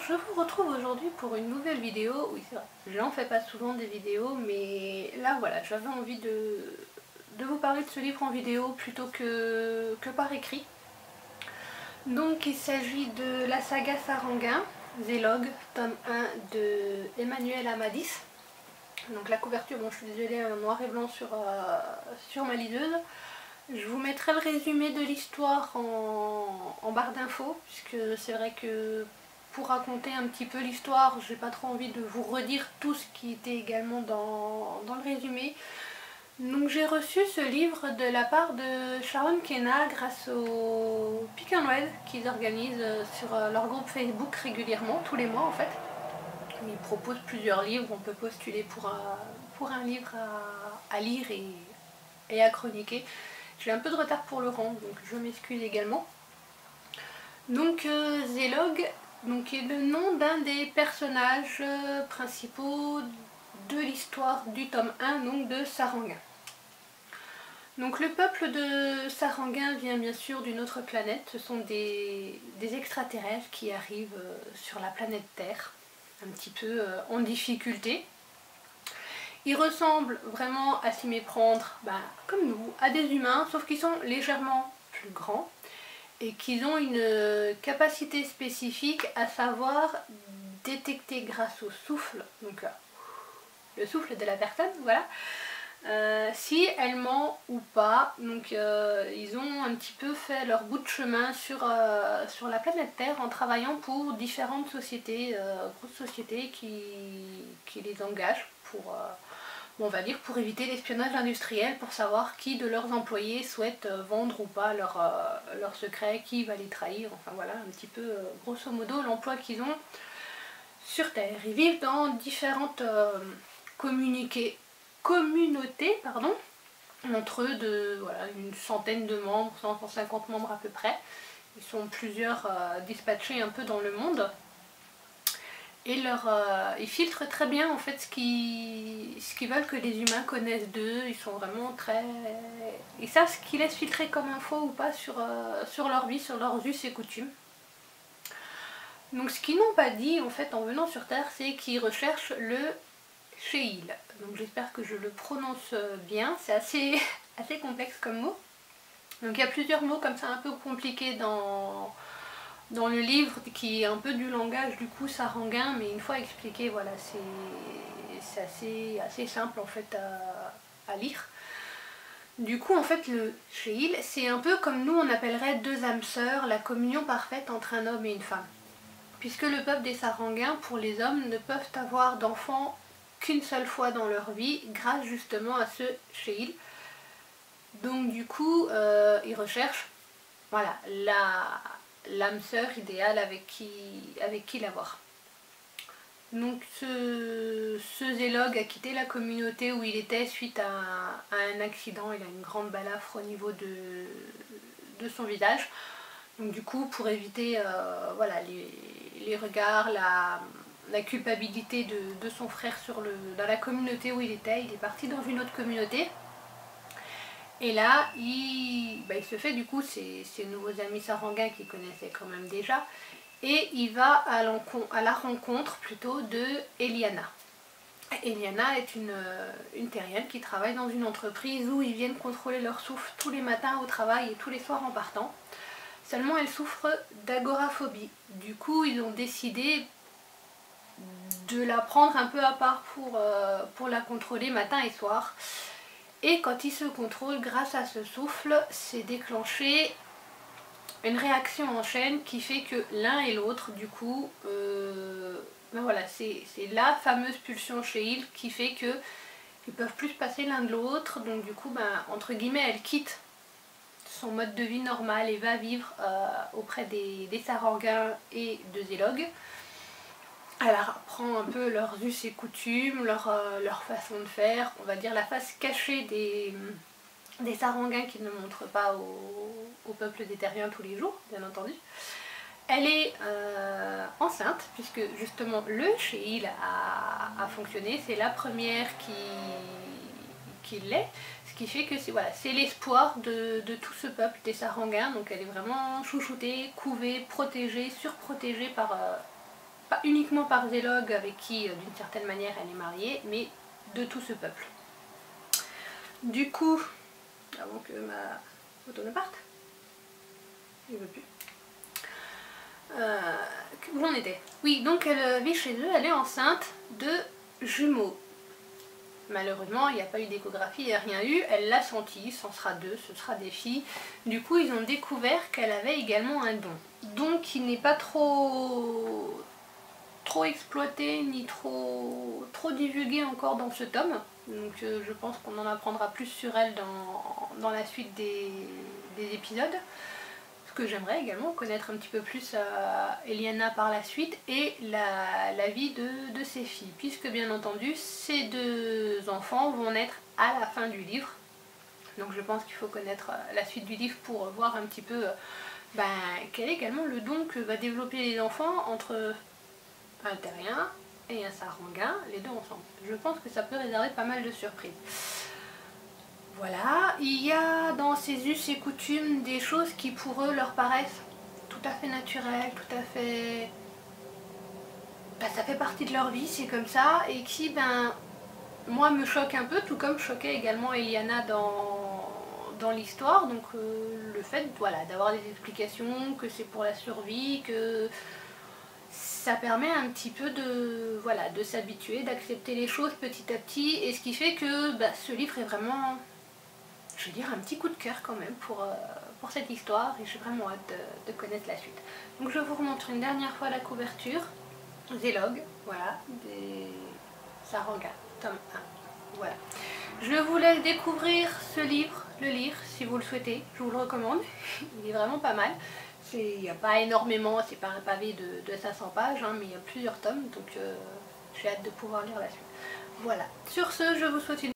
je vous retrouve aujourd'hui pour une nouvelle vidéo. Oui, c'est vrai, j'en fais pas souvent des vidéos, mais là voilà, j'avais envie de vous parler de ce livre en vidéo plutôt que par écrit. Donc il s'agit de la saga Saranguin, Zélogue, tome 1 de Emmanuel Amadis. Donc la couverture, bon je suis désolée, un noir et blanc sur ma liseuse. Je vous mettrai le résumé de l'histoire en barre d'infos, puisque c'est vrai que pour raconter un petit peu l'histoire, j'ai pas trop envie de vous redire tout ce qui était également dans le résumé. Donc j'ai reçu ce livre de la part de Sharon Kena grâce au Pick and Read qu'ils organisent sur leur groupe Facebook régulièrement, tous les mois en fait. Ils proposent plusieurs livres, on peut postuler pour un livre à lire et à chroniquer. J'ai un peu de retard pour le rendre, donc je m'excuse également. Donc Zélogue est le nom d'un des personnages principaux de l'histoire du tome 1, donc de Saranguin. Donc le peuple de Saranguin vient bien sûr d'une autre planète, ce sont des extraterrestres qui arrivent sur la planète Terre, un petit peu en difficulté. Ils ressemblent vraiment à s'y méprendre, comme nous, à des humains, sauf qu'ils sont légèrement plus grands et qu'ils ont une capacité spécifique à savoir détecter grâce au souffle, donc le souffle de la personne, voilà, si elle ment ou pas. Donc ils ont un petit peu fait leur bout de chemin sur la planète Terre en travaillant pour différentes sociétés, grosses sociétés qui les engagent pour, on va dire, pour éviter l'espionnage industriel, pour savoir qui de leurs employés souhaite vendre ou pas leurs secrets, qui va les trahir, enfin voilà un petit peu grosso modo l'emploi qu'ils ont sur Terre. Ils vivent dans différentes communautés, entre eux de voilà, une centaine de membres, 150 membres à peu près. Ils sont plusieurs dispatchés un peu dans le monde. Et ils filtrent très bien en fait ce qu'ils veulent que les humains connaissent d'eux. Ils sont vraiment très... Ils savent ce qu'ils laissent filtrer comme info ou pas sur leur vie, sur leurs us et coutumes. Donc ce qu'ils n'ont pas dit en fait en venant sur Terre, c'est qu'ils recherchent le Sheil. Donc j'espère que je le prononce bien, c'est assez complexe comme mot. Donc il y a plusieurs mots comme ça un peu compliqués dans le livre, qui est un peu du langage du coup saranguin, mais une fois expliqué, voilà, c'est assez simple en fait à lire. Du coup en fait le Sheil, c'est un peu comme nous on appellerait deux âmes sœurs, la communion parfaite entre un homme et une femme. Puisque le peuple des Saranguins, pour les hommes, ne peuvent avoir d'enfants qu'une seule fois dans leur vie, grâce justement à ce Sheil. Donc du coup, ils recherchent voilà, l'âme sœur idéale avec qui l'avoir. Donc ce Zélogue a quitté la communauté où il était suite à un accident. Il a une grande balafre au niveau de son visage. Donc du coup, pour éviter voilà, les regards, la culpabilité de son frère dans la communauté où il est parti dans une autre communauté. Et là, il se fait du coup ses nouveaux amis saranguins qu'il connaissait quand même déjà. Et il va à la rencontre plutôt de Eliana. Eliana est une terrienne qui travaille dans une entreprise où ils viennent contrôler leur souffle tous les matins au travail et tous les soirs en partant. Seulement elle souffre d'agoraphobie. Du coup ils ont décidé de la prendre un peu à part pour la contrôler matin et soir. Et quand ils se contrôlent grâce à ce souffle, c'est déclenché une réaction en chaîne qui fait que l'un et l'autre, du coup, voilà, c'est la fameuse pulsion Sheil qui fait que ils peuvent plus se passer l'un de l'autre. Donc du coup, entre guillemets, elle quitte son mode de vie normal et va vivre auprès des Saranguins et de Zélogue. Elle apprend un peu leurs us et coutumes, leur façon de faire, on va dire la face cachée des Saranguins qui ne montrent pas au peuple des Terriens tous les jours, bien entendu. Elle est enceinte, puisque justement le Sheil a fonctionné, c'est la première qui l'est, ce qui fait que c'est l'espoir de tout ce peuple des Saranguins. Donc elle est vraiment chouchoutée, couvée, protégée, surprotégée pas uniquement par Zélog avec qui d'une certaine manière elle est mariée, mais de tout ce peuple. Du coup, avant que ma photo ne parte, il veut plus. Où j'en étais? Oui, donc elle vit chez eux, elle est enceinte de jumeaux. Malheureusement, il n'y a pas eu d'échographie, il n'y a rien eu, elle l'a senti, ce sera deux, ce sera des filles. Du coup, ils ont découvert qu'elle avait également un don. Donc, qui n'est pas trop exploité, ni trop divulgué encore dans ce tome. Donc, je pense qu'on en apprendra plus sur elle dans la suite des épisodes. Que j'aimerais également connaître un petit peu plus Eliana par la suite et la vie de ses filles, puisque bien entendu ces deux enfants vont naître à la fin du livre, donc je pense qu'il faut connaître la suite du livre pour voir un petit peu quel est également le don que va développer les enfants entre un terrien et un saranguin, les deux ensemble. Je pense que ça peut réserver pas mal de surprises. Voilà, il y a dans ces us et coutumes des choses qui pour eux leur paraissent tout à fait naturelles, tout à fait... ça fait partie de leur vie, c'est comme ça, et qui, moi me choquent un peu, tout comme choquait également Eliana dans l'histoire, donc le fait voilà, d'avoir des explications, que c'est pour la survie, que ça permet un petit peu de s'habituer, d'accepter les choses petit à petit, et ce qui fait que ce livre est vraiment... je veux dire un petit coup de cœur quand même pour cette histoire et j'ai vraiment hâte de connaître la suite. Donc je vous remontre une dernière fois la couverture, Zélog, voilà, des Sarangas, tome 1, voilà. Je vous laisse découvrir ce livre, le lire si vous le souhaitez, je vous le recommande, il est vraiment pas mal. Il n'y a pas énormément, c'est pas un pavé de 500 pages, hein, mais il y a plusieurs tomes, donc j'ai hâte de pouvoir lire la suite. Voilà, sur ce, je vous souhaite une